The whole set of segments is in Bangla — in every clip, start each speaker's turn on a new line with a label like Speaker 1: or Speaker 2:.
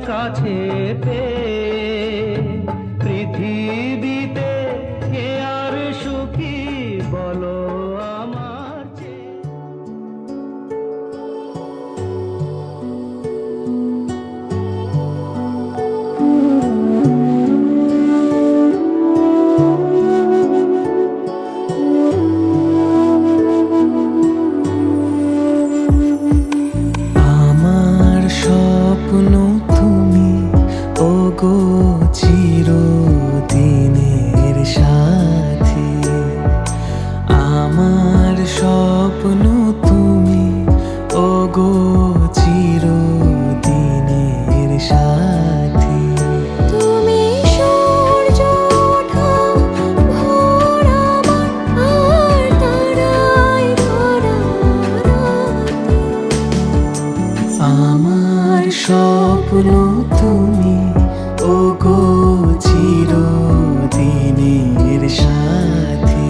Speaker 1: কাছে পৃথিবীতে কে আর সুখী বলো আমার চেয়ে।
Speaker 2: আমার স্বপ্ন তুমি ওগো চিরদিনের সাথী, আমার স্বপ্ন তুমি ওগো চিরদিনের সাথী।
Speaker 3: তুমি সূর্য ওঠা ভোর আমার আর তারায় ভরা রাতে।
Speaker 2: আমার স্বপ্ন তুমি ওগো চিরদিনের সাথী।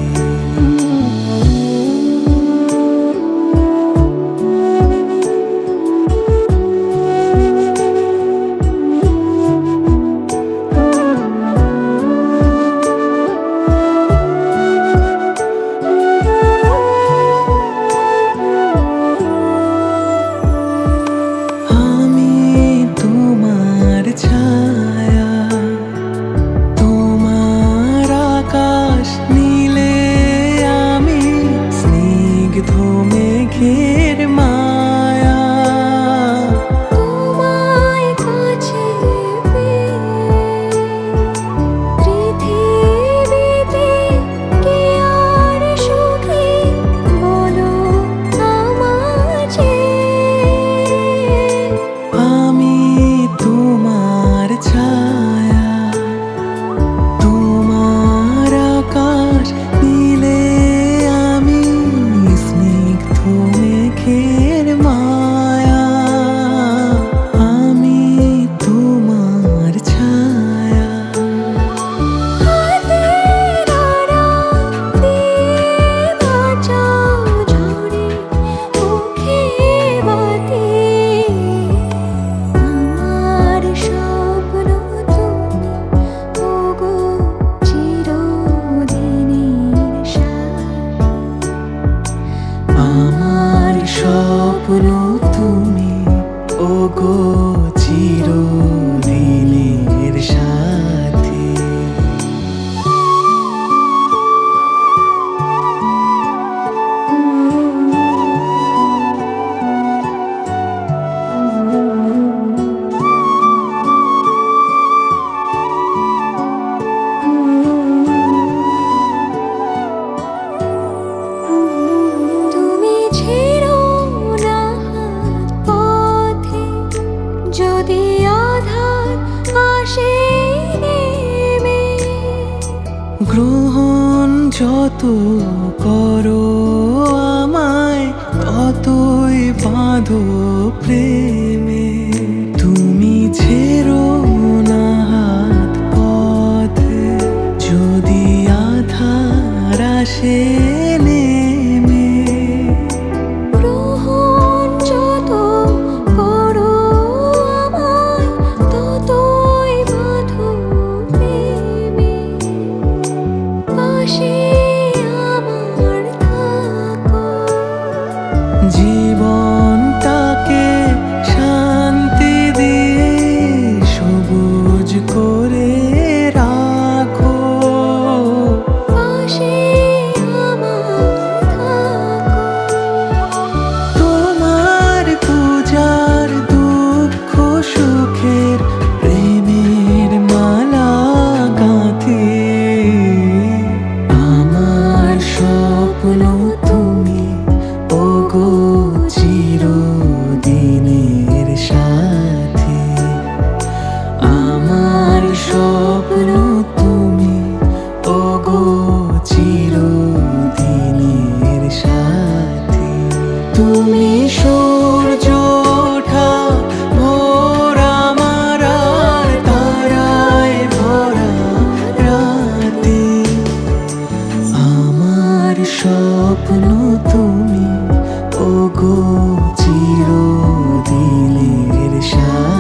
Speaker 2: আমি তোমার ছায়া, তোমার আকাশ নীলে আমি স্নিগ্ধ মেঘের মায়া।
Speaker 3: তোমায় কাছে পেয়ে পৃথিবীতে কে আর সুখী বলো আমার চেয়ে।
Speaker 2: আমি তোমার ছায়া, তোমার আকাশ নীলে আমি স্নিগ্ধ মেঘের মায়া। আমি তোমার ছায়া।
Speaker 3: হাতের আড়াল দিয়ে বাঁচাও ঝরে মুখে বাতি। আমার স্বপ্ন তুমি ওগো চিরদিনের সাথী।
Speaker 2: আমার স্বপ্ন তুমি ওগো চিরদিনের সাথী।
Speaker 3: তুমি ছেড়ো না হাত পথে যদি আধার আসে নেমে।
Speaker 2: গ্রহণ যত করো আমায় ততই বাঁধো প্রেমে। তুমি ছেড়ো না হাত পথে যদি আধার আসে নেমে।
Speaker 3: গ্রহণ যত করো আমায় ততই বাঁধো প্রেমে। পাশে আমার থাকো।
Speaker 2: জীবনটাকে শান্তি দিয়ে সবুজ করে রাখো।
Speaker 3: পাশে আমার থাকো।
Speaker 2: তোমার পূজার দুঃখ সুখের প্রেমের মালা গাঁথি। আমার স্বপ্ন তুমি ওগো চির স্বপ্ন তুমি, ওগো চিরদিনের সাথী।